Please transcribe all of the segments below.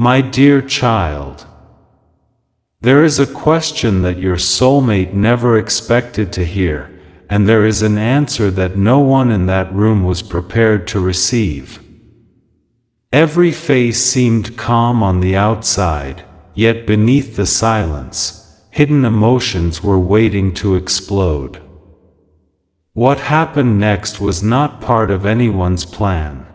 My dear child, there is a question that your soulmate never expected to hear, and there is an answer that no one in that room was prepared to receive. Every face seemed calm on the outside, yet beneath the silence, hidden emotions were waiting to explode. What happened next was not part of anyone's plan.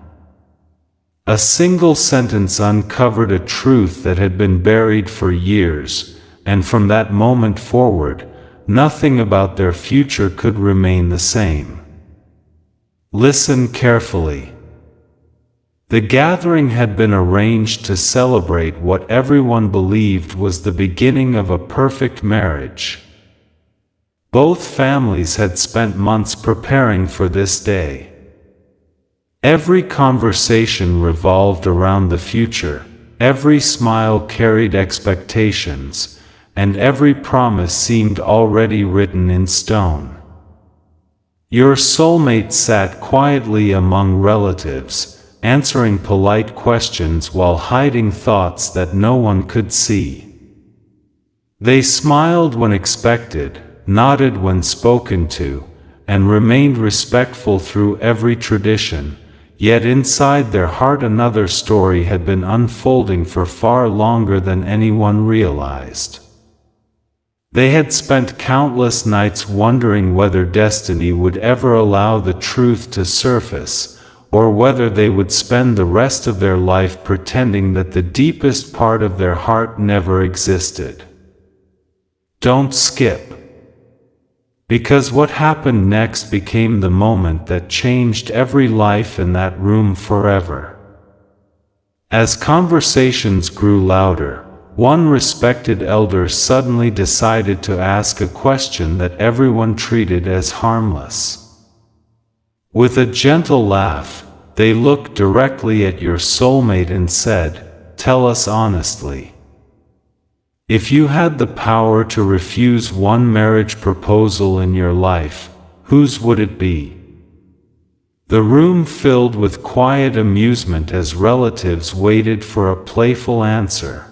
A single sentence uncovered a truth that had been buried for years, and from that moment forward, nothing about their future could remain the same. Listen carefully. The gathering had been arranged to celebrate what everyone believed was the beginning of a perfect marriage. Both families had spent months preparing for this day. Every conversation revolved around the future, every smile carried expectations, and every promise seemed already written in stone. Your soulmate sat quietly among relatives, answering polite questions while hiding thoughts that no one could see. They smiled when expected, nodded when spoken to, and remained respectful through every tradition, yet inside their heart another story had been unfolding for far longer than anyone realized. They had spent countless nights wondering whether destiny would ever allow the truth to surface, or whether they would spend the rest of their life pretending that the deepest part of their heart never existed. Don't skip. Because what happened next became the moment that changed every life in that room forever. As conversations grew louder, one respected elder suddenly decided to ask a question that everyone treated as harmless. With a gentle laugh, they looked directly at your soulmate and said, "Tell us honestly. If you had the power to refuse one marriage proposal in your life, whose would it be?" The room filled with quiet amusement as relatives waited for a playful answer.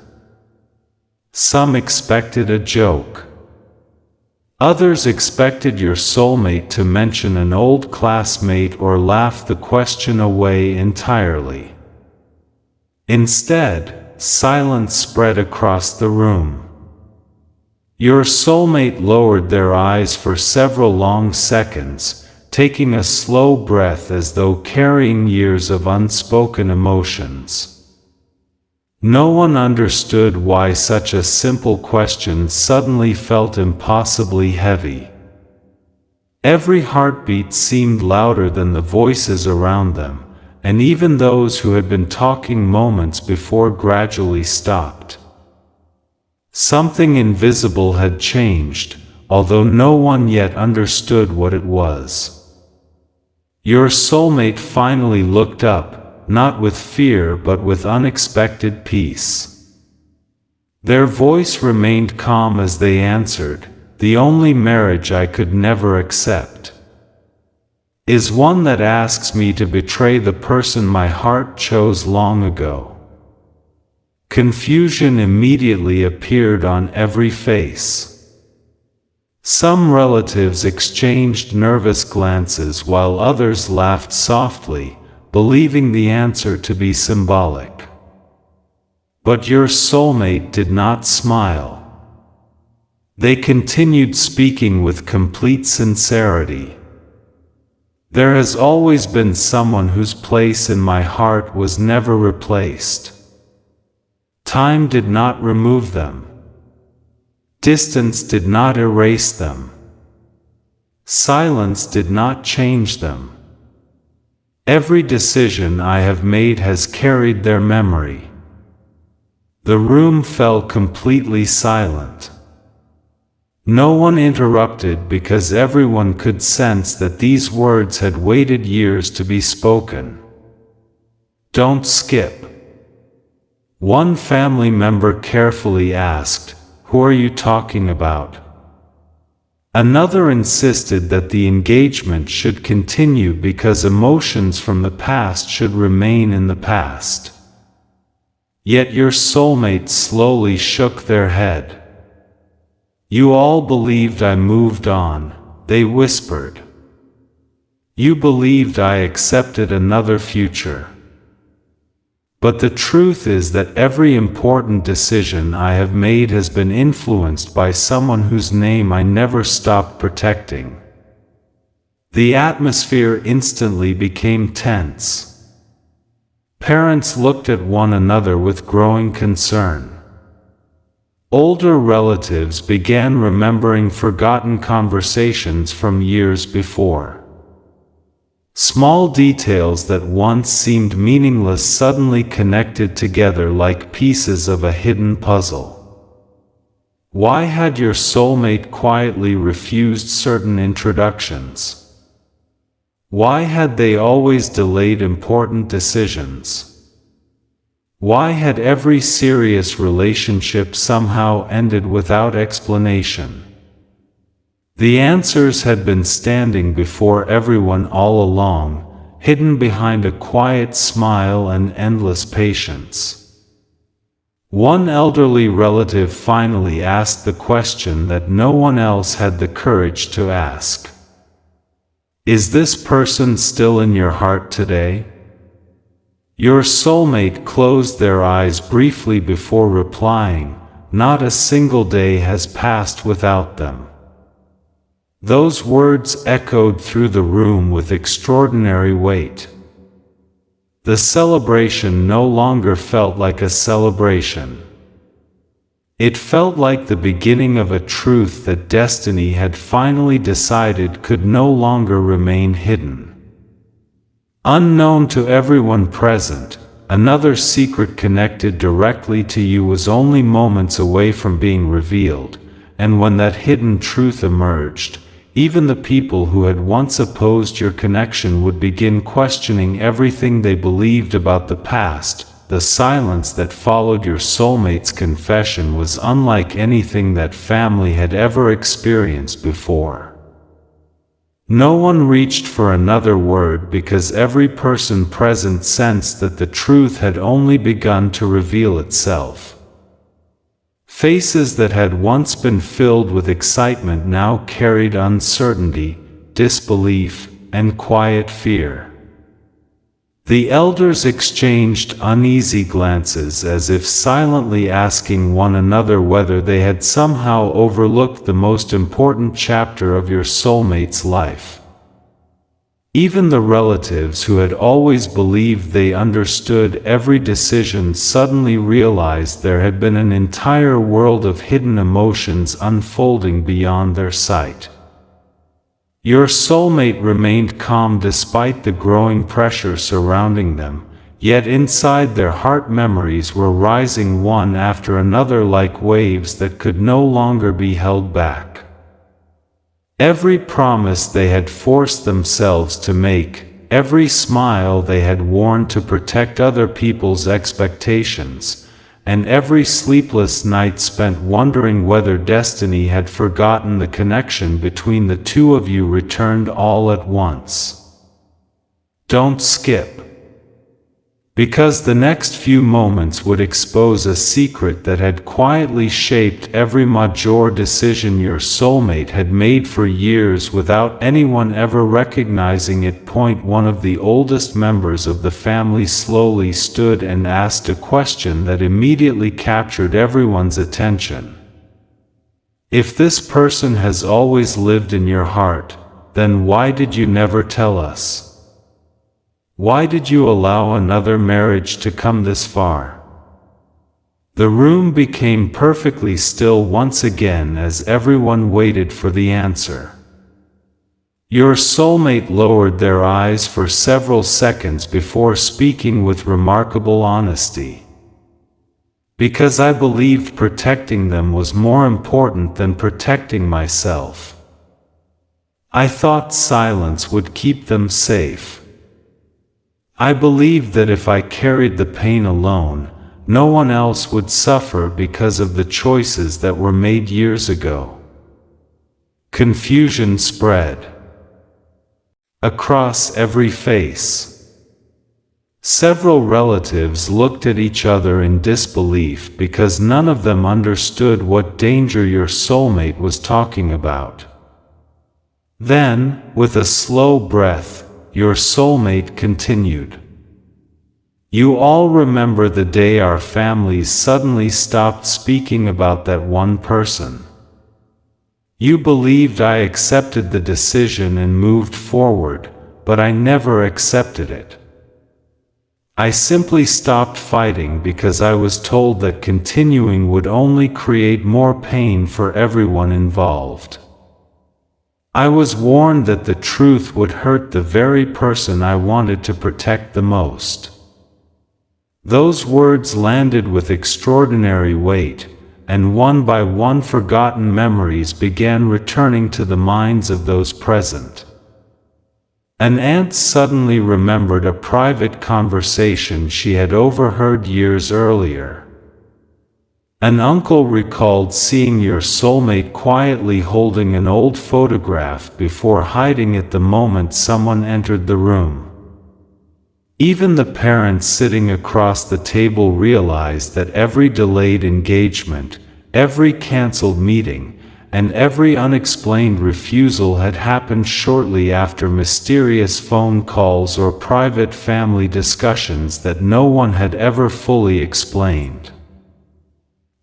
Some expected a joke. Others expected your soulmate to mention an old classmate or laugh the question away entirely. Instead, silence spread across the room. Your soulmate lowered their eyes for several long seconds, taking a slow breath as though carrying years of unspoken emotions. No one understood why such a simple question suddenly felt impossibly heavy. Every heartbeat seemed louder than the voices around them, and even those who had been talking moments before gradually stopped. Something invisible had changed, although no one yet understood what it was. Your soulmate finally looked up, not with fear but with unexpected peace. Their voice remained calm as they answered, "The only marriage I could never accept is one that asks me to betray the person my heart chose long ago." Confusion immediately appeared on every face. Some relatives exchanged nervous glances while others laughed softly, believing the answer to be symbolic. But your soulmate did not smile. They continued speaking with complete sincerity. "There has always been someone whose place in my heart was never replaced. Time did not remove them. Distance did not erase them. Silence did not change them. Every decision I have made has carried their memory." The room fell completely silent. No one interrupted because everyone could sense that these words had waited years to be spoken. "Don't skip." One family member carefully asked, "Who are you talking about?" Another insisted that the engagement should continue because emotions from the past should remain in the past. Yet your soulmate slowly shook their head. You all believed I moved on, they whispered. You believed I accepted another future. But the truth is that every important decision I have made has been influenced by someone whose name I never stopped protecting. The atmosphere instantly became tense. Parents looked at one another with growing concern. Older relatives began remembering forgotten conversations from years before. Small details that once seemed meaningless suddenly connected together like pieces of a hidden puzzle. Why had your soulmate quietly refused certain introductions? Why had they always delayed important decisions? Why had every serious relationship somehow ended without explanation? The answers had been standing before everyone all along, hidden behind a quiet smile and endless patience. One elderly relative finally asked the question that no one else had the courage to ask. Is this person still in your heart today? Your soulmate closed their eyes briefly before replying, not a single day has passed without them. Those words echoed through the room with extraordinary weight. The celebration no longer felt like a celebration. It felt like the beginning of a truth that destiny had finally decided could no longer remain hidden. Unknown to everyone present, another secret connected directly to you was only moments away from being revealed, and when that hidden truth emerged, even the people who had once opposed your connection would begin questioning everything they believed about the past. The silence that followed your soulmate's confession was unlike anything that family had ever experienced before. No one reached for another word because every person present sensed that the truth had only begun to reveal itself. Faces that had once been filled with excitement now carried uncertainty, disbelief, and quiet fear. The elders exchanged uneasy glances as if silently asking one another whether they had somehow overlooked the most important chapter of your soulmate's life. Even the relatives who had always believed they understood every decision suddenly realized there had been an entire world of hidden emotions unfolding beyond their sight. Your soulmate remained calm despite the growing pressure surrounding them, yet inside their heart memories were rising one after another like waves that could no longer be held back. Every promise they had forced themselves to make, every smile they had worn to protect other people's expectations, and every sleepless night spent wondering whether destiny had forgotten the connection between the two of you returned all at once. Don't skip. Because the next few moments would expose a secret that had quietly shaped every major decision your soulmate had made for years without anyone ever recognizing it. One of the oldest members of the family slowly stood and asked a question that immediately captured everyone's attention. If this person has always lived in your heart, then why did you never tell us? Why did you allow another marriage to come this far? The room became perfectly still once again as everyone waited for the answer. Your soulmate lowered their eyes for several seconds before speaking with remarkable honesty. Because I believed protecting them was more important than protecting myself. I thought silence would keep them safe. I believed that if I carried the pain alone, no one else would suffer because of the choices that were made years ago. Confusion spread across every face. Several relatives looked at each other in disbelief because none of them understood what danger your soulmate was talking about. Then, with a slow breath, your soulmate continued. You all remember the day our families suddenly stopped speaking about that one person. You believed I accepted the decision and moved forward, but I never accepted it. I simply stopped fighting because I was told that continuing would only create more pain for everyone involved. I was warned that the truth would hurt the very person I wanted to protect the most. Those words landed with extraordinary weight, and one by one forgotten memories began returning to the minds of those present. An aunt suddenly remembered a private conversation she had overheard years earlier. An uncle recalled seeing your soulmate quietly holding an old photograph before hiding it the moment someone entered the room. Even the parents sitting across the table realized that every delayed engagement, every canceled meeting, and every unexplained refusal had happened shortly after mysterious phone calls or private family discussions that no one had ever fully explained.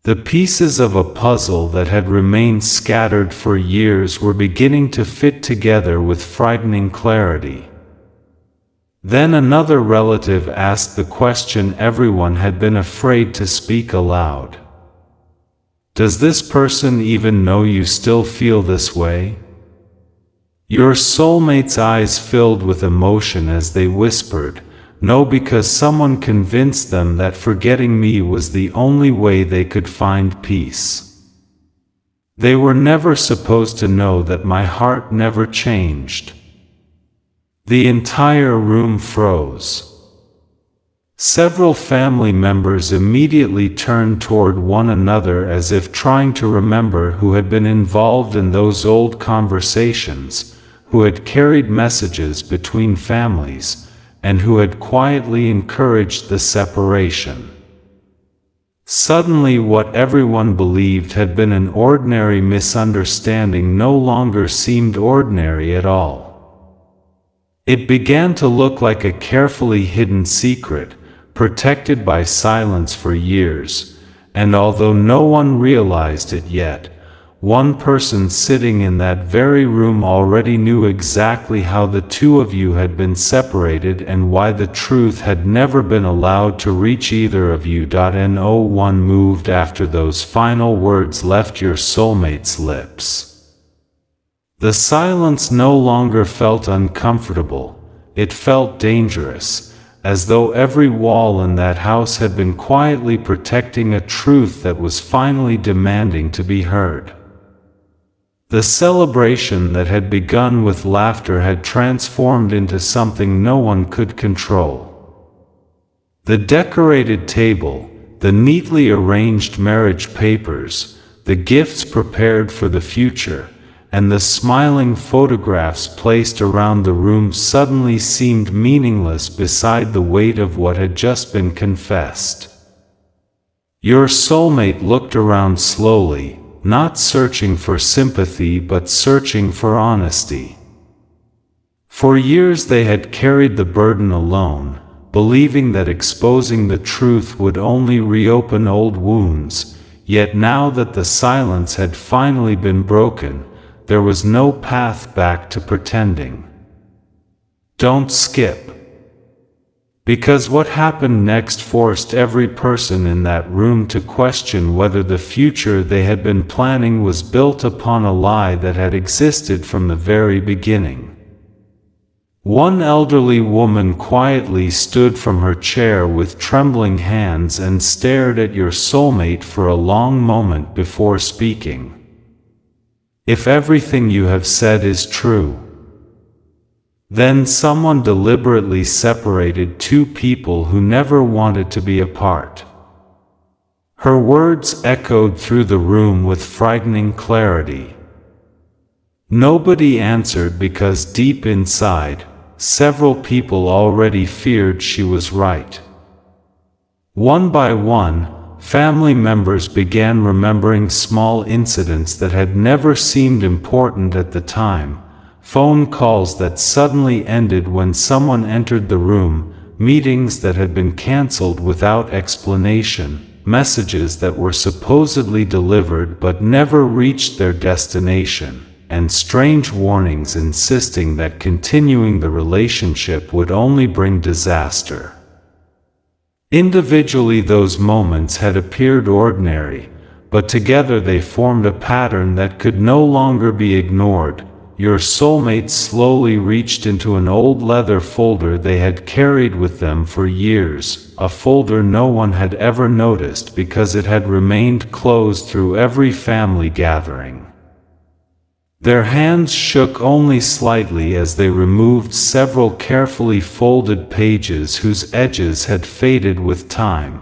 The pieces of a puzzle that had remained scattered for years were beginning to fit together with frightening clarity. Then another relative asked the question everyone had been afraid to speak aloud. Does this person even know you still feel this way? Your soulmate's eyes filled with emotion as they whispered, no, because someone convinced them that forgetting me was the only way they could find peace. They were never supposed to know that my heart never changed. The entire room froze. Several family members immediately turned toward one another as if trying to remember who had been involved in those old conversations, who had carried messages between families, and who had quietly encouraged the separation. Suddenly, what everyone believed had been an ordinary misunderstanding no longer seemed ordinary at all. It began to look like a carefully hidden secret, protected by silence for years, and although no one realized it yet, one person sitting in that very room already knew exactly how the two of you had been separated and why the truth had never been allowed to reach either of you. No one moved after those final words left your soulmate's lips. The silence no longer felt uncomfortable, it felt dangerous, as though every wall in that house had been quietly protecting a truth that was finally demanding to be heard. The celebration that had begun with laughter had transformed into something no one could control. The decorated table, the neatly arranged marriage papers, the gifts prepared for the future, and the smiling photographs placed around the room suddenly seemed meaningless beside the weight of what had just been confessed. Your soulmate looked around slowly, not searching for sympathy but searching for honesty. For years they had carried the burden alone, believing that exposing the truth would only reopen old wounds, yet now that the silence had finally been broken, there was no path back to pretending. Don't skip. Because what happened next forced every person in that room to question whether the future they had been planning was built upon a lie that had existed from the very beginning. One elderly woman quietly stood from her chair with trembling hands and stared at your soulmate for a long moment before speaking. If everything you have said is true, then someone deliberately separated two people who never wanted to be apart. Her words echoed through the room with frightening clarity. Nobody answered because deep inside, several people already feared she was right. One by one, family members began remembering small incidents that had never seemed important at the time, phone calls that suddenly ended when someone entered the room, meetings that had been canceled without explanation, messages that were supposedly delivered but never reached their destination, and strange warnings insisting that continuing the relationship would only bring disaster. Individually, those moments had appeared ordinary, but together they formed a pattern that could no longer be ignored. Your soulmate slowly reached into an old leather folder they had carried with them for years, a folder no one had ever noticed because it had remained closed through every family gathering. Their hands shook only slightly as they removed several carefully folded pages whose edges had faded with time.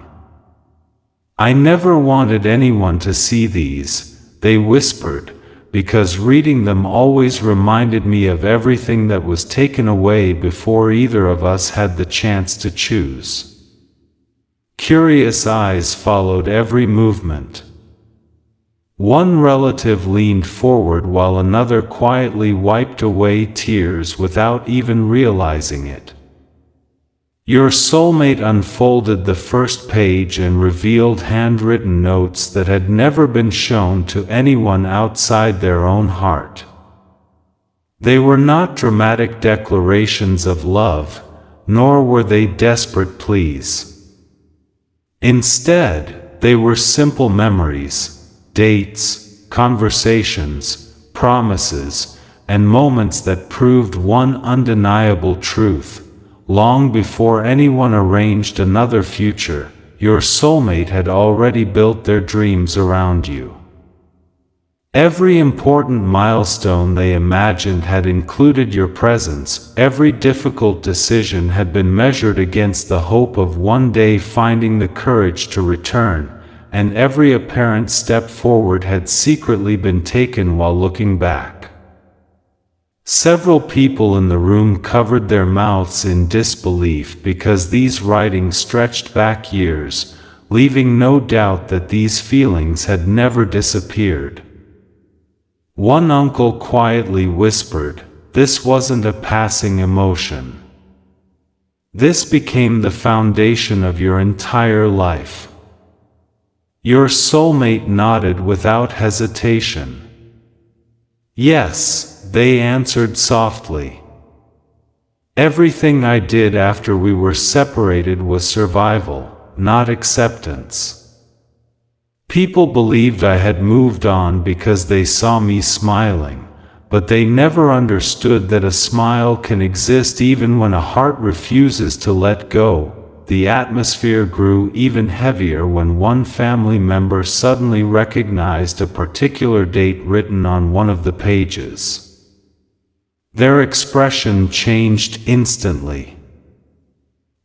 "I never wanted anyone to see these," they whispered, "because reading them always reminded me of everything that was taken away before either of us had the chance to choose." Curious eyes followed every movement. One relative leaned forward while another quietly wiped away tears without even realizing it. Your soulmate unfolded the first page and revealed handwritten notes that had never been shown to anyone outside their own heart. They were not dramatic declarations of love, nor were they desperate pleas. Instead, they were simple memories, dates, conversations, promises, and moments that proved one undeniable truth. Long before anyone arranged another future, your soulmate had already built their dreams around you. Every important milestone they imagined had included your presence, every difficult decision had been measured against the hope of one day finding the courage to return, and every apparent step forward had secretly been taken while looking back. Several people in the room covered their mouths in disbelief because these writings stretched back years, leaving no doubt that these feelings had never disappeared. One uncle quietly whispered, "This wasn't a passing emotion. This became the foundation of your entire life." Your soulmate nodded without hesitation. "Yes," they answered softly. "Everything I did after we were separated was survival, not acceptance. People believed I had moved on because they saw me smiling, but they never understood that a smile can exist even when a heart refuses to let go." The atmosphere grew even heavier when one family member suddenly recognized a particular date written on one of the pages. Their expression changed instantly.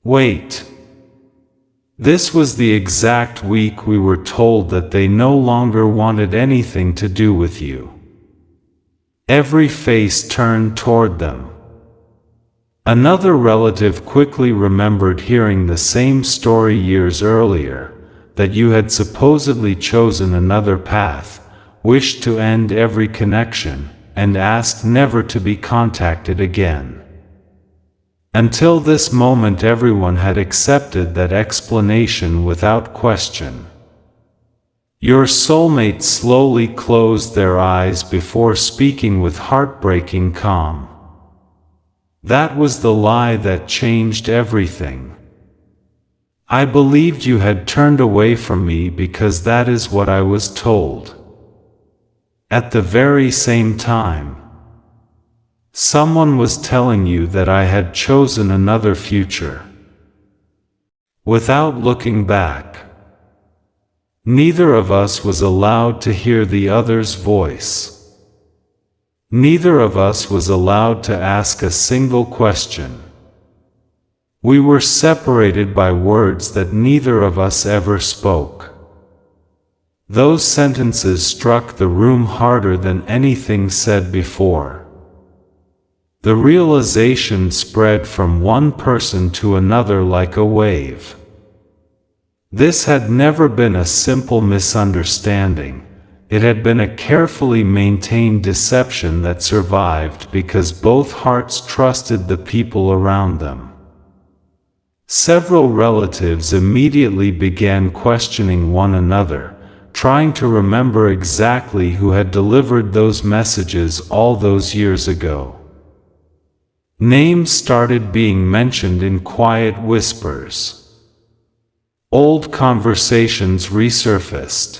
"Wait. This was the exact week we were told that they no longer wanted anything to do with you." Every face turned toward them. Another relative quickly remembered hearing the same story years earlier, that you had supposedly chosen another path, wished to end every connection, and asked never to be contacted again. Until this moment, everyone had accepted that explanation without question. Your soulmate slowly closed their eyes before speaking with heartbreaking calm. "That was the lie that changed everything. I believed you had turned away from me because that is what I was told. At the very same time, someone was telling you that I had chosen another future." Without looking back, neither of us was allowed to hear the other's voice. Neither of us was allowed to ask a single question. We were separated by words that neither of us ever spoke. Those sentences struck the room harder than anything said before. The realization spread from one person to another like a wave. This had never been a simple misunderstanding. It had been a carefully maintained deception that survived because both hearts trusted the people around them. Several relatives immediately began questioning one another, trying to remember exactly who had delivered those messages all those years ago. Names started being mentioned in quiet whispers. Old conversations resurfaced.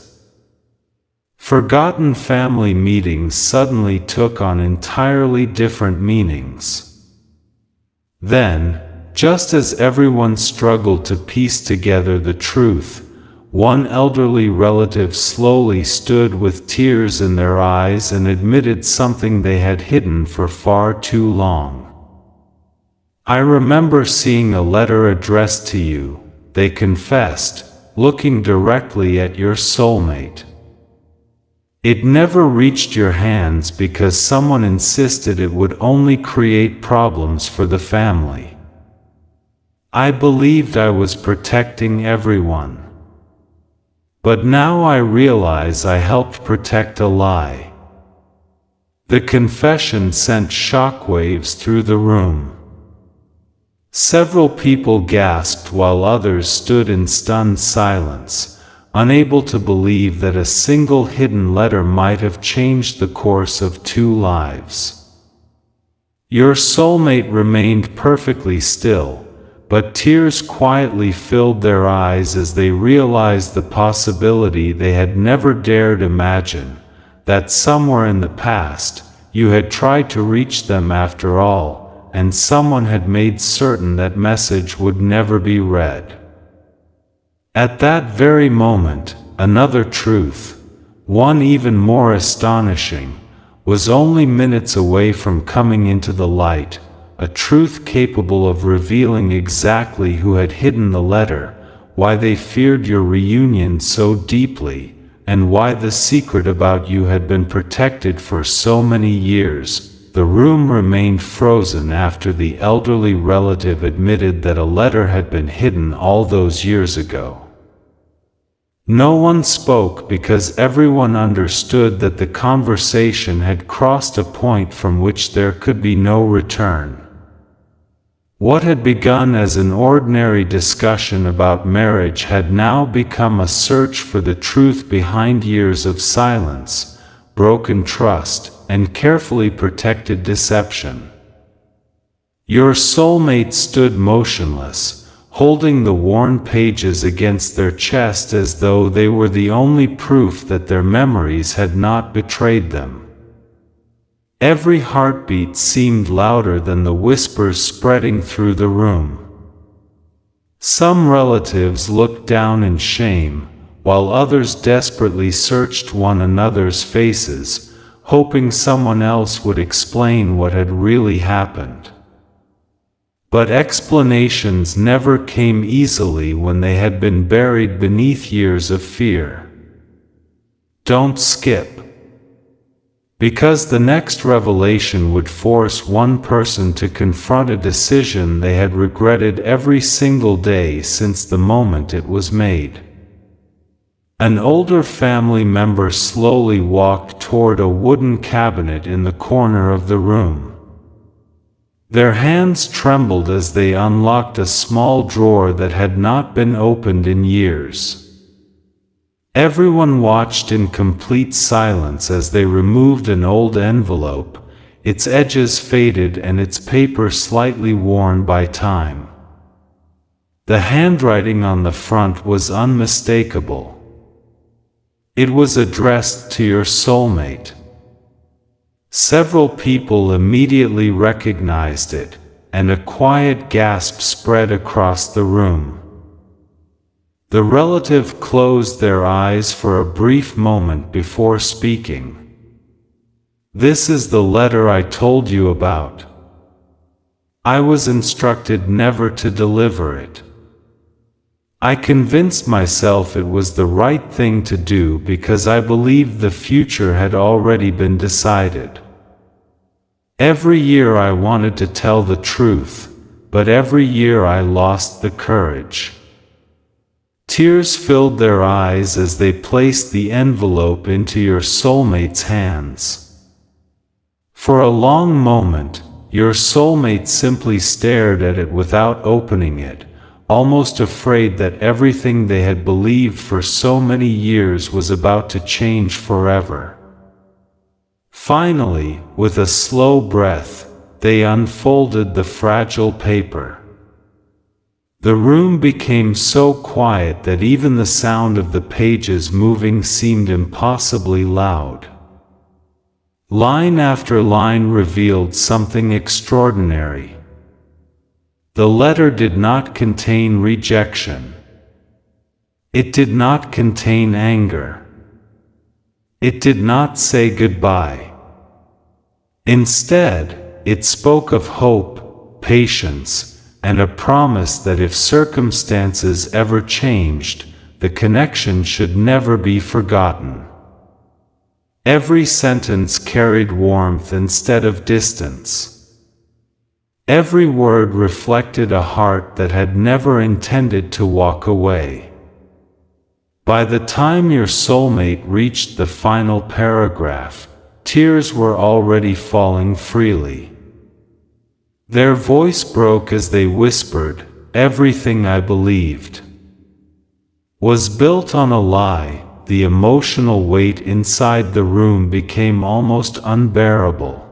Forgotten family meetings suddenly took on entirely different meanings. Then, just as everyone struggled to piece together the truth, one elderly relative slowly stood with tears in their eyes and admitted something they had hidden for far too long. "I remember seeing a letter addressed to you," they confessed, "looking directly at your soulmate. It never reached your hands because someone insisted it would only create problems for the family. I believed I was protecting everyone. But now I realize I helped protect a lie." The confession sent shockwaves through the room. Several people gasped while others stood in stunned silence, unable to believe that a single hidden letter might have changed the course of two lives. Your soulmate remained perfectly still, but tears quietly filled their eyes as they realized the possibility they had never dared imagine, that somewhere in the past, you had tried to reach them after all, and someone had made certain that message would never be read. At that very moment, another truth, one even more astonishing, was only minutes away from coming into the light, a truth capable of revealing exactly who had hidden the letter, why they feared your reunion so deeply, and why the secret about you had been protected for so many years. The room remained frozen after the elderly relative admitted that a letter had been hidden all those years ago. No one spoke because everyone understood that the conversation had crossed a point from which there could be no return. What had begun as an ordinary discussion about marriage had now become a search for the truth behind years of silence, broken trust, and carefully protected deception. Your soulmate stood motionless, holding the worn pages against their chest as though they were the only proof that their memories had not betrayed them. Every heartbeat seemed louder than the whispers spreading through the room. Some relatives looked down in shame, while others desperately searched one another's faces, hoping someone else would explain what had really happened. But explanations never came easily when they had been buried beneath years of fear. Don't skip. Because the next revelation would force one person to confront a decision they had regretted every single day since the moment it was made. An older family member slowly walked toward a wooden cabinet in the corner of the room. Their hands trembled as they unlocked a small drawer that had not been opened in years. Everyone watched in complete silence as they removed an old envelope, its edges faded and its paper slightly worn by time. The handwriting on the front was unmistakable. It was addressed to your soulmate. Several people immediately recognized it, and a quiet gasp spread across the room. The relative closed their eyes for a brief moment before speaking. "This is the letter I told you about. I was instructed never to deliver it. I convinced myself it was the right thing to do because I believed the future had already been decided. Every year I wanted to tell the truth, but every year I lost the courage." Tears filled their eyes as they placed the envelope into your soulmate's hands. For a long moment, your soulmate simply stared at it without opening it, almost afraid that everything they had believed for so many years was about to change forever. Finally, with a slow breath, they unfolded the fragile paper. The room became so quiet that even the sound of the pages moving seemed impossibly loud. Line after line revealed something extraordinary. The letter did not contain rejection. It did not contain anger. It did not say goodbye. Instead, it spoke of hope, patience, and a promise that if circumstances ever changed, the connection should never be forgotten. Every sentence carried warmth instead of distance. Every word reflected a heart that had never intended to walk away. By the time your soulmate reached the final paragraph, tears were already falling freely. Their voice broke as they whispered, "Everything I believed was built on a lie." The emotional weight inside the room became almost unbearable.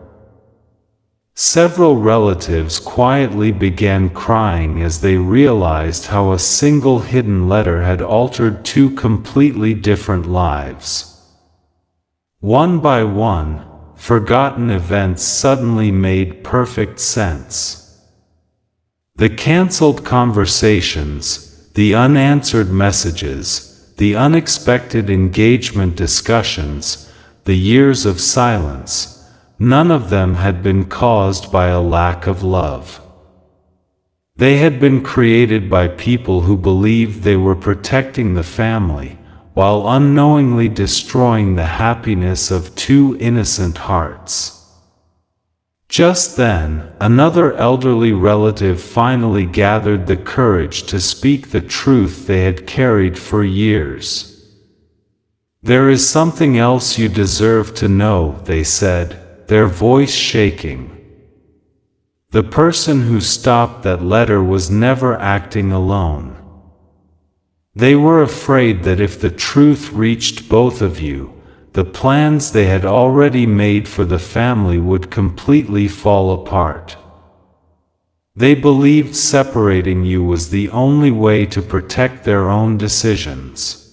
Several relatives quietly began crying as they realized how a single hidden letter had altered two completely different lives. One by one, forgotten events suddenly made perfect sense. The canceled conversations, the unanswered messages, the unexpected engagement discussions, the years of silence, none of them had been caused by a lack of love. They had been created by people who believed they were protecting the family, while unknowingly destroying the happiness of two innocent hearts. Just then, another elderly relative finally gathered the courage to speak the truth they had carried for years. "There is something else you deserve to know," they said, their voice shaking. The person who stopped that letter was never acting alone. They were afraid that if the truth reached both of you, the plans they had already made for the family would completely fall apart. They believed separating you was the only way to protect their own decisions.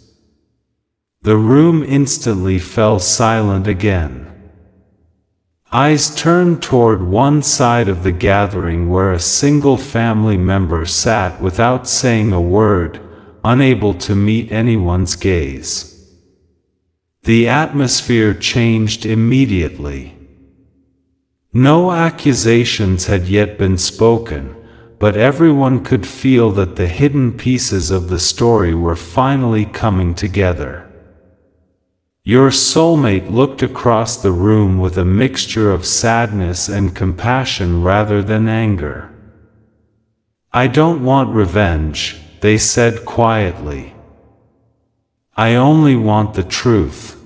The room instantly fell silent again. Eyes turned toward one side of the gathering where a single family member sat without saying a word, unable to meet anyone's gaze. The atmosphere changed immediately. No accusations had yet been spoken, but everyone could feel that the hidden pieces of the story were finally coming together. Your soulmate looked across the room with a mixture of sadness and compassion rather than anger. "I don't want revenge," they said quietly. "I only want the truth.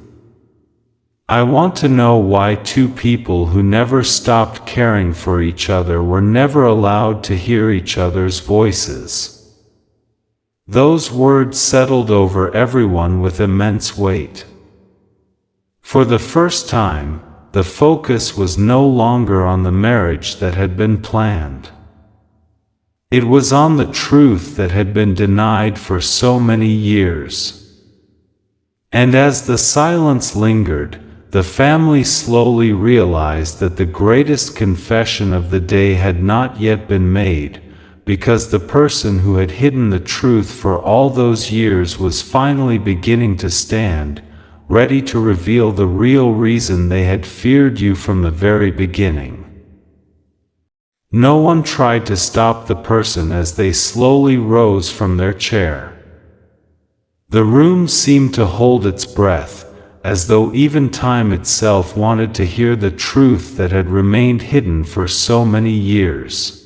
I want to know why two people who never stopped caring for each other were never allowed to hear each other's voices." Those words settled over everyone with immense weight. For the first time, the focus was no longer on the marriage that had been planned. It was on the truth that had been denied for so many years. And as the silence lingered, the family slowly realized that the greatest confession of the day had not yet been made, because the person who had hidden the truth for all those years was finally beginning to stand, ready to reveal the real reason they had feared you from the very beginning. No one tried to stop the person as they slowly rose from their chair. The room seemed to hold its breath, as though even time itself wanted to hear the truth that had remained hidden for so many years.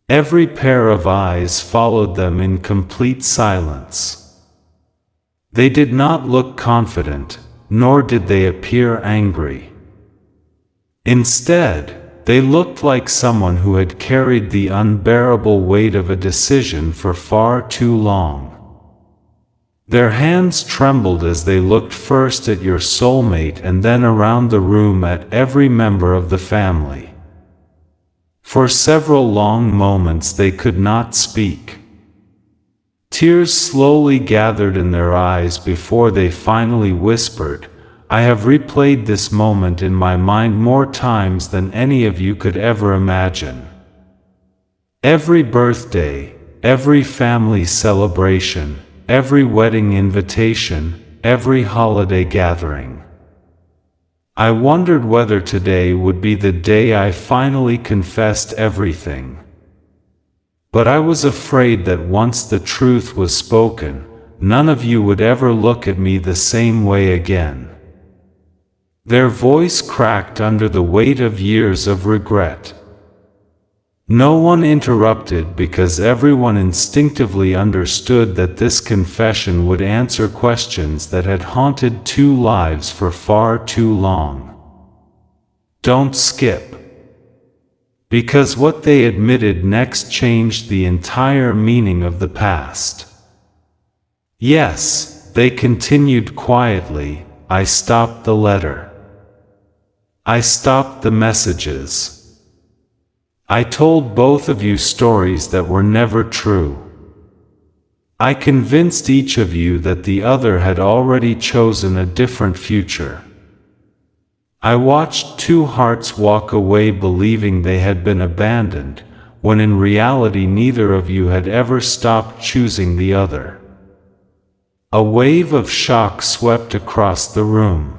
Every pair of eyes followed them in complete silence. They did not look confident, nor did they appear angry. Instead, they looked like someone who had carried the unbearable weight of a decision for far too long. Their hands trembled as they looked first at your soulmate and then around the room at every member of the family. For several long moments they could not speak. Tears slowly gathered in their eyes before they finally whispered, "I have replayed this moment in my mind more times than any of you could ever imagine. Every birthday, every family celebration, every wedding invitation, every holiday gathering. I wondered whether today would be the day I finally confessed everything. But I was afraid that once the truth was spoken, none of you would ever look at me the same way again." Their voice cracked under the weight of years of regret. No one interrupted because everyone instinctively understood that this confession would answer questions that had haunted two lives for far too long. Don't skip. Because what they admitted next changed the entire meaning of the past. Yes, they continued quietly, I stopped the letter. I stopped the messages. I told both of you stories that were never true. I convinced each of you that the other had already chosen a different future. I watched two hearts walk away believing they had been abandoned, when in reality neither of you had ever stopped choosing the other. A wave of shock swept across the room.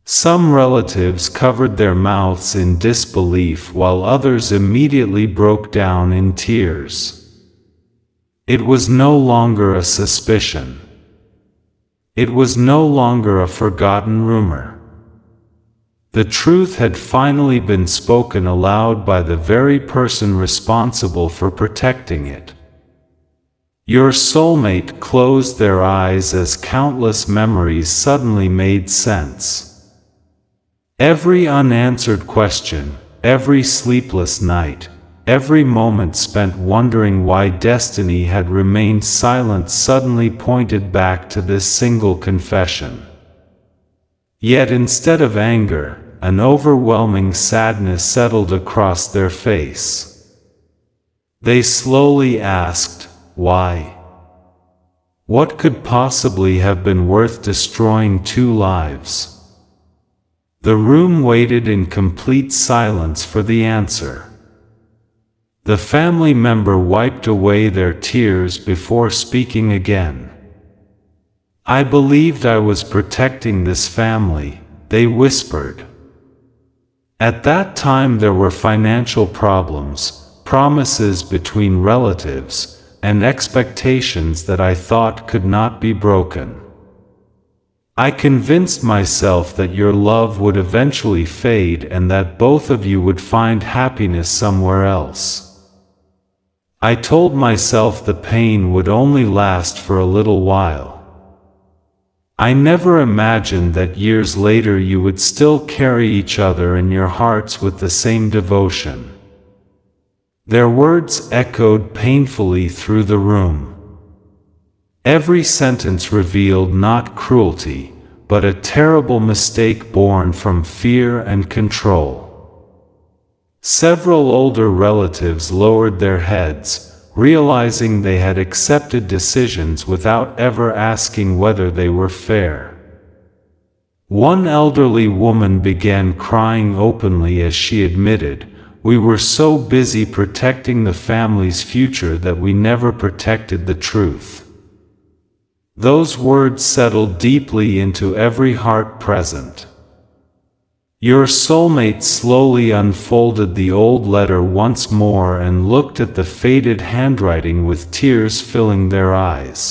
Some relatives covered their mouths in disbelief while others immediately broke down in tears. It was no longer a suspicion. It was no longer a forgotten rumor. The truth had finally been spoken aloud by the very person responsible for protecting it. Your soulmate closed their eyes as countless memories suddenly made sense. Every unanswered question, every sleepless night, every moment spent wondering why destiny had remained silent suddenly pointed back to this single confession. Yet instead of anger, an overwhelming sadness settled across their face. They slowly asked, why? What could possibly have been worth destroying two lives? The room waited in complete silence for the answer. The family member wiped away their tears before speaking again. I believed I was protecting this family, they whispered. At that time there were financial problems, promises between relatives, and expectations that I thought could not be broken. I convinced myself that your love would eventually fade and that both of you would find happiness somewhere else. I told myself the pain would only last for a little while. I never imagined that years later you would still carry each other in your hearts with the same devotion. Their words echoed painfully through the room. Every sentence revealed not cruelty, but a terrible mistake born from fear and control. Several older relatives lowered their heads, realizing they had accepted decisions without ever asking whether they were fair. One elderly woman began crying openly as she admitted, "We were so busy protecting the family's future that we never protected the truth." Those words settled deeply into every heart present. Your soulmate slowly unfolded the old letter once more and looked at the faded handwriting with tears filling their eyes.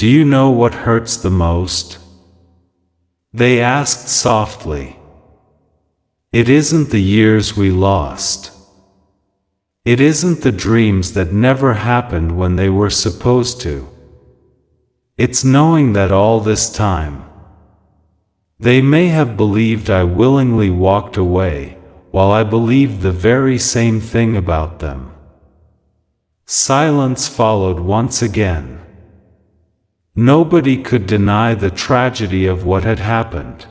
"Do you know what hurts the most?" they asked softly. "It isn't the years we lost. It isn't the dreams that never happened when they were supposed to. It's knowing that all this time, they may have believed I willingly walked away, while I believed the very same thing about them." Silence followed once again. Nobody could deny the tragedy of what had happened.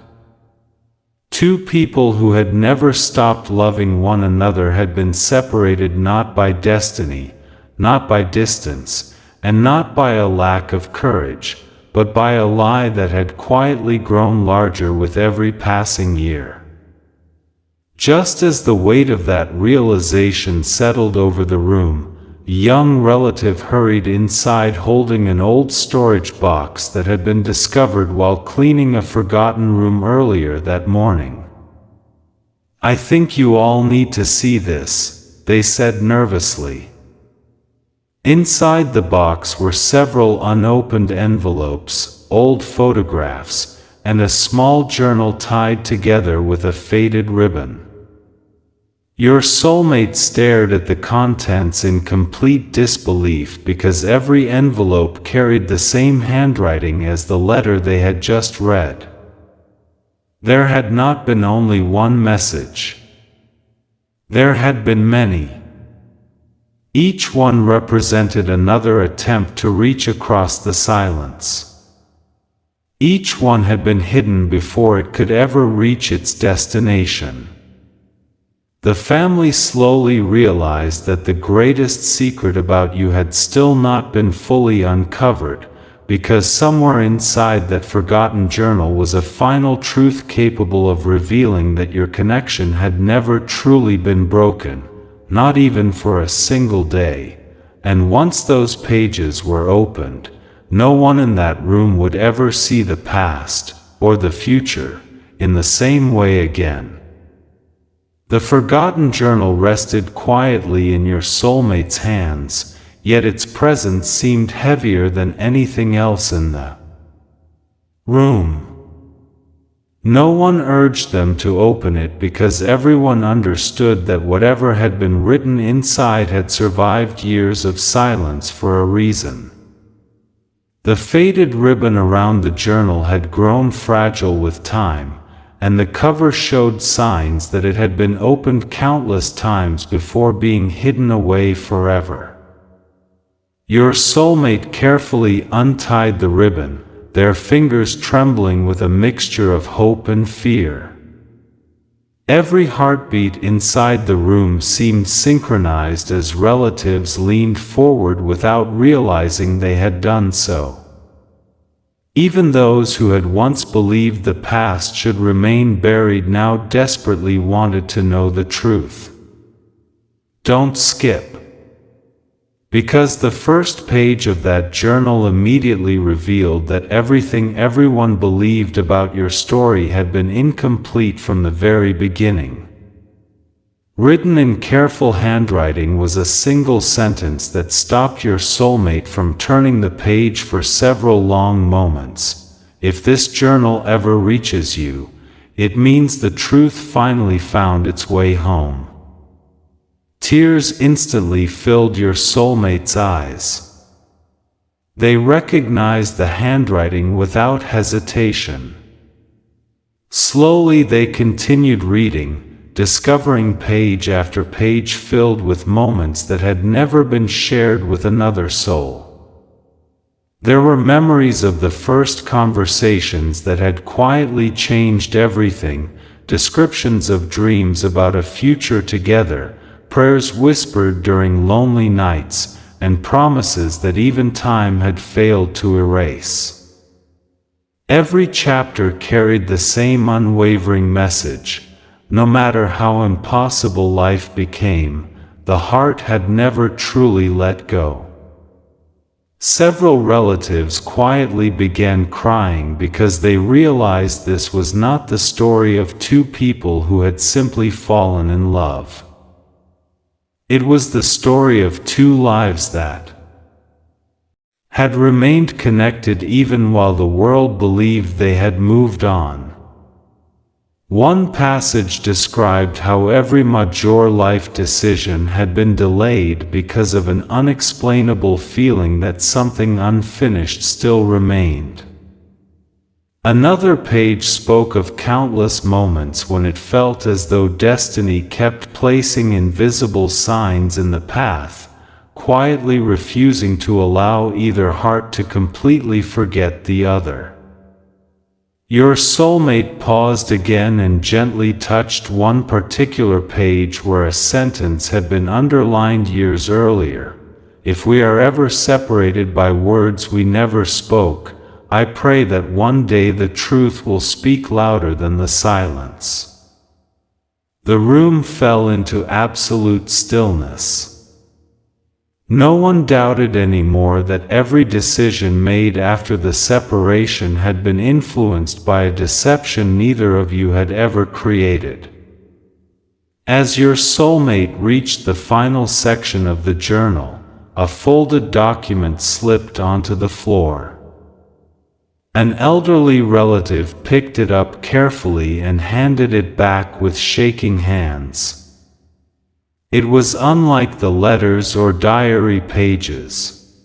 Two people who had never stopped loving one another had been separated not by destiny, not by distance, and not by a lack of courage, but by a lie that had quietly grown larger with every passing year. Just as the weight of that realization settled over the room, a young relative hurried inside holding an old storage box that had been discovered while cleaning a forgotten room earlier that morning. "I think you all need to see this," they said nervously. Inside the box were several unopened envelopes, old photographs, and a small journal tied together with a faded ribbon. Your soulmate stared at the contents in complete disbelief because every envelope carried the same handwriting as the letter they had just read. There had not been only one message. There had been many. Each one represented another attempt to reach across the silence. Each one had been hidden before it could ever reach its destination. The family slowly realized that the greatest secret about you had still not been fully uncovered, because somewhere inside that forgotten journal was a final truth capable of revealing that your connection had never truly been broken, not even for a single day, and once those pages were opened, no one in that room would ever see the past, or the future, in the same way again. The forgotten journal rested quietly in your soulmate's hands, yet its presence seemed heavier than anything else in the room. No one urged them to open it because everyone understood that whatever had been written inside had survived years of silence for a reason. The faded ribbon around the journal had grown fragile with time, and the cover showed signs that it had been opened countless times before being hidden away forever. Your soulmate carefully untied the ribbon, their fingers trembling with a mixture of hope and fear. Every heartbeat inside the room seemed synchronized as relatives leaned forward without realizing they had done so. Even those who had once believed the past should remain buried now desperately wanted to know the truth. Don't skip. Because the first page of that journal immediately revealed that everything everyone believed about your story had been incomplete from the very beginning. Written in careful handwriting was a single sentence that stopped your soulmate from turning the page for several long moments. If this journal ever reaches you, it means the truth finally found its way home. Tears instantly filled your soulmate's eyes. They recognized the handwriting without hesitation. Slowly they continued reading, discovering page after page filled with moments that had never been shared with another soul. There were memories of the first conversations that had quietly changed everything, descriptions of dreams about a future together, prayers whispered during lonely nights, and promises that even time had failed to erase. Every chapter carried the same unwavering message. No matter how impossible life became, the heart had never truly let go. Several relatives quietly began crying because they realized this was not the story of two people who had simply fallen in love. It was the story of two lives that had remained connected even while the world believed they had moved on. One passage described how every major life decision had been delayed because of an unexplainable feeling that something unfinished still remained. Another page spoke of countless moments when it felt as though destiny kept placing invisible signs in the path, quietly refusing to allow either heart to completely forget the other. Your soulmate paused again and gently touched one particular page where a sentence had been underlined years earlier. If we are ever separated by words we never spoke, I pray that one day the truth will speak louder than the silence. The room fell into absolute stillness. No one doubted anymore that every decision made after the separation had been influenced by a deception neither of you had ever created. As your soulmate reached the final section of the journal, a folded document slipped onto the floor. An elderly relative picked it up carefully and handed it back with shaking hands. It was unlike the letters or diary pages.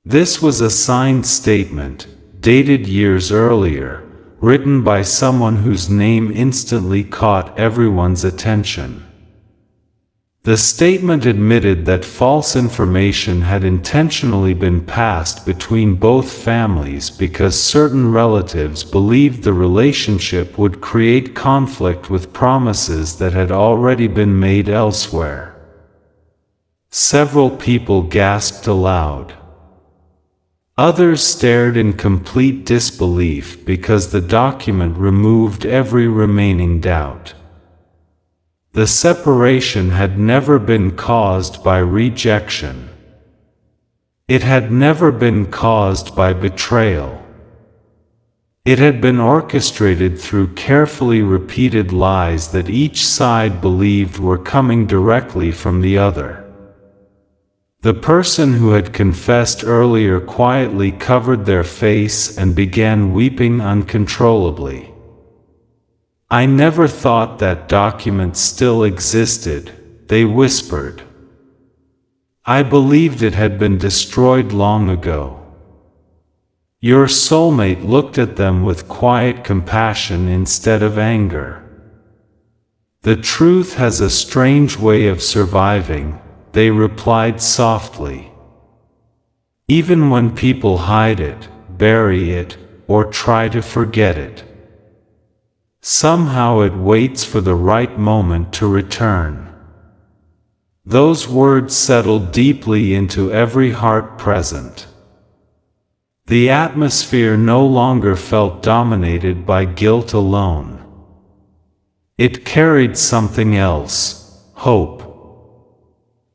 This was a signed statement, dated years earlier, written by someone whose name instantly caught everyone's attention. The statement admitted that false information had intentionally been passed between both families because certain relatives believed the relationship would create conflict with promises that had already been made elsewhere. Several people gasped aloud. Others stared in complete disbelief because the document removed every remaining doubt. The separation had never been caused by rejection. It had never been caused by betrayal. It had been orchestrated through carefully repeated lies that each side believed were coming directly from the other. The person who had confessed earlier quietly covered their face and began weeping uncontrollably. "I never thought that document still existed," they whispered. "I believed it had been destroyed long ago." Your soulmate looked at them with quiet compassion instead of anger. "The truth has a strange way of surviving," they replied softly. "Even when people hide it, bury it, or try to forget it, somehow it waits for the right moment to return." Those words settled deeply into every heart present. The atmosphere no longer felt dominated by guilt alone. It carried something else: hope.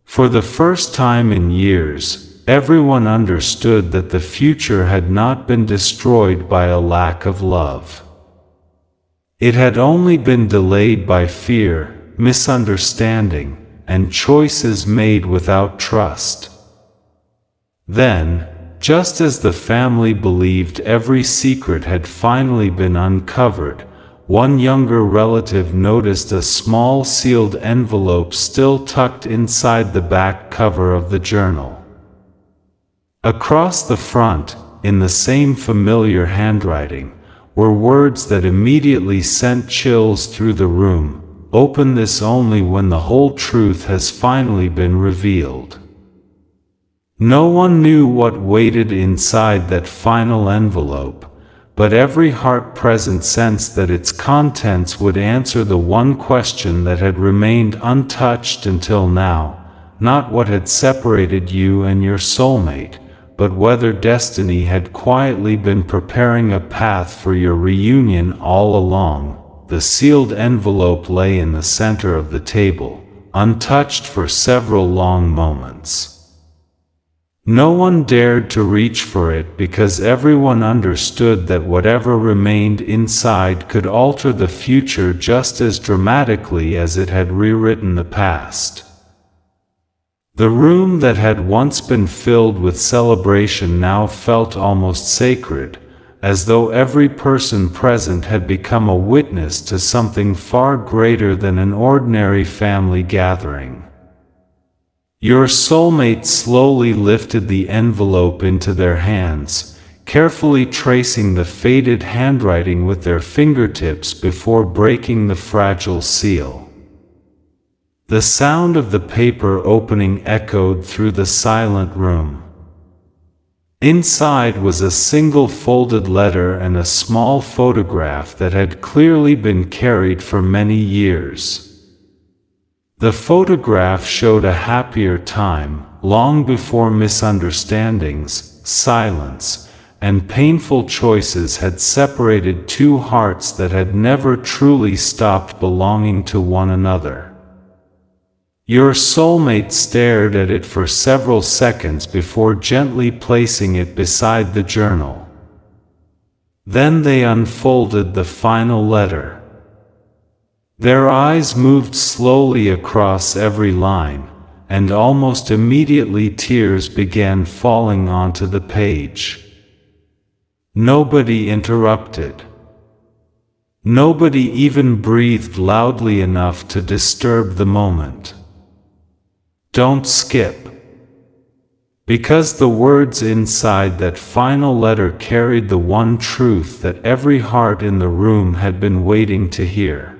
For the first time in years, everyone understood that the future had not been destroyed by a lack of love. It had only been delayed by fear, misunderstanding, and choices made without trust. Then, just as the family believed every secret had finally been uncovered, one younger relative noticed a small sealed envelope still tucked inside the back cover of the journal. Across the front, in the same familiar handwriting, were words that immediately sent chills through the room: "Open this only when the whole truth has finally been revealed." No one knew what waited inside that final envelope, but every heart present sensed that its contents would answer the one question that had remained untouched until now: not what had separated you and your soulmate, but whether destiny had quietly been preparing a path for your reunion all along. The sealed envelope lay in the center of the table, untouched for several long moments. No one dared to reach for it because everyone understood that whatever remained inside could alter the future just as dramatically as it had rewritten the past. The room that had once been filled with celebration now felt almost sacred, as though every person present had become a witness to something far greater than an ordinary family gathering. Your soulmate slowly lifted the envelope into their hands, carefully tracing the faded handwriting with their fingertips before breaking the fragile seal. The sound of the paper opening echoed through the silent room. Inside was a single folded letter and a small photograph that had clearly been carried for many years. The photograph showed a happier time, long before misunderstandings, silence, and painful choices had separated two hearts that had never truly stopped belonging to one another. Your soulmate stared at it for several seconds before gently placing it beside the journal. Then they unfolded the final letter. Their eyes moved slowly across every line, and almost immediately tears began falling onto the page. Nobody interrupted. Nobody even breathed loudly enough to disturb the moment. Don't skip. Because the words inside that final letter carried the one truth that every heart in the room had been waiting to hear.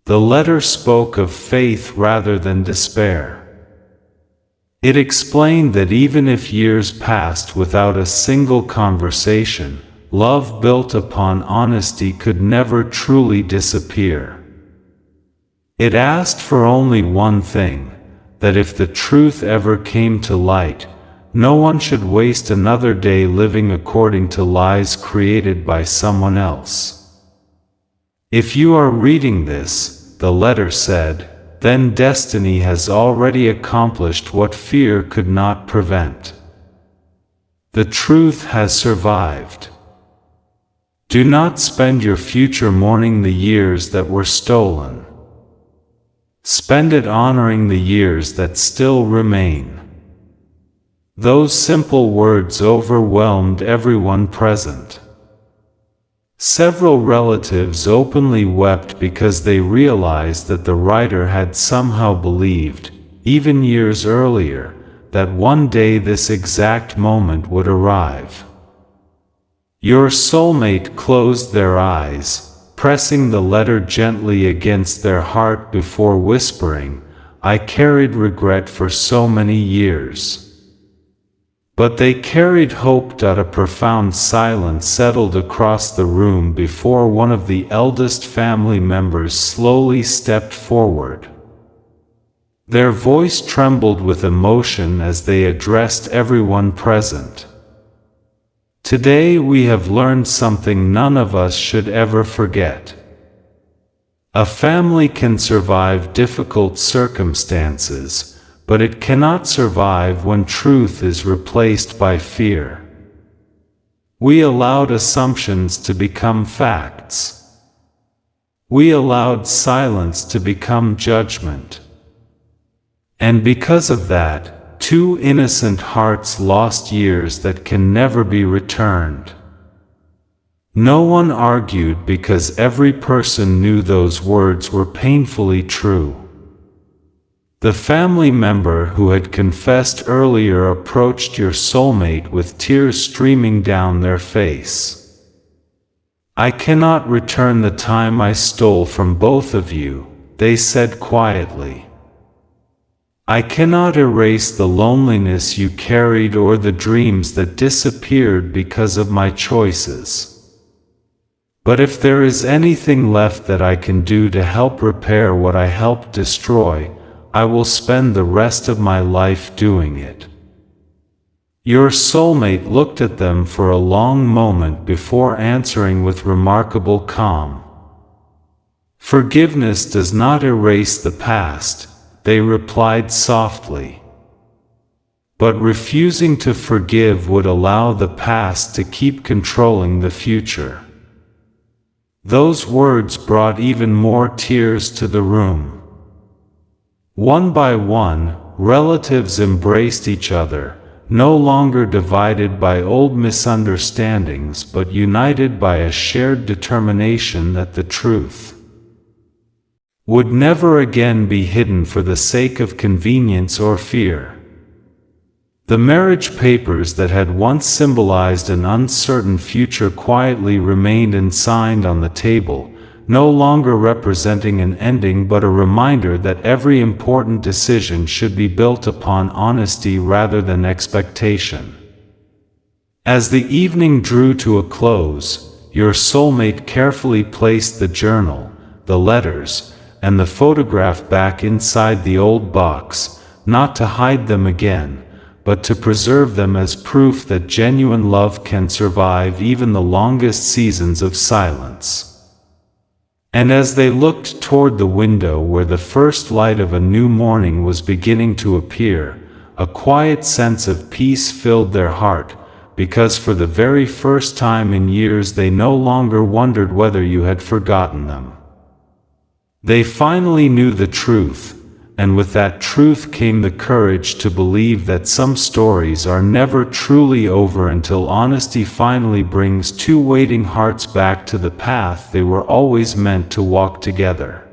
The letter spoke of faith rather than despair. It explained that even if years passed without a single conversation, love built upon honesty could never truly disappear. It asked for only one thing, that if the truth ever came to light, no one should waste another day living according to lies created by someone else. If you are reading this, the letter said, then destiny has already accomplished what fear could not prevent. The truth has survived. Do not spend your future mourning the years that were stolen. Spend it honoring the years that still remain. Those simple words overwhelmed everyone present. Several relatives openly wept because they realized that the writer had somehow believed, even years earlier, that one day this exact moment would arrive. Your soulmate closed their eyes, pressing the letter gently against their heart before whispering, "I carried regret for so many years." But they carried hope. A profound silence settled across the room before one of the eldest family members slowly stepped forward. Their voice trembled with emotion as they addressed everyone present. Today we have learned something none of us should ever forget. A family can survive difficult circumstances, but it cannot survive when truth is replaced by fear. We allowed assumptions to become facts. We allowed silence to become judgment. And because of that, two innocent hearts lost years that can never be returned. No one argued because every person knew those words were painfully true. The family member who had confessed earlier approached your soulmate with tears streaming down their face. "I cannot return the time I stole from both of you," they said quietly. "I cannot erase the loneliness you carried or the dreams that disappeared because of my choices. But if there is anything left that I can do to help repair what I helped destroy, I will spend the rest of my life doing it." Your soulmate looked at them for a long moment before answering with remarkable calm. "Forgiveness does not erase the past," they replied softly. "But refusing to forgive would allow the past to keep controlling the future." Those words brought even more tears to the room. One by one, relatives embraced each other, no longer divided by old misunderstandings but united by a shared determination that the truth would never again be hidden for the sake of convenience or fear. The marriage papers that had once symbolized an uncertain future quietly remained unsigned on the table, no longer representing an ending but a reminder that every important decision should be built upon honesty rather than expectation. As the evening drew to a close, your soulmate carefully placed the journal, the letters, and the photograph back inside the old box, not to hide them again, but to preserve them as proof that genuine love can survive even the longest seasons of silence. And as they looked toward the window where the first light of a new morning was beginning to appear, a quiet sense of peace filled their heart, because for the very first time in years they no longer wondered whether you had forgotten them. They finally knew the truth, and with that truth came the courage to believe that some stories are never truly over until honesty finally brings two waiting hearts back to the path they were always meant to walk together.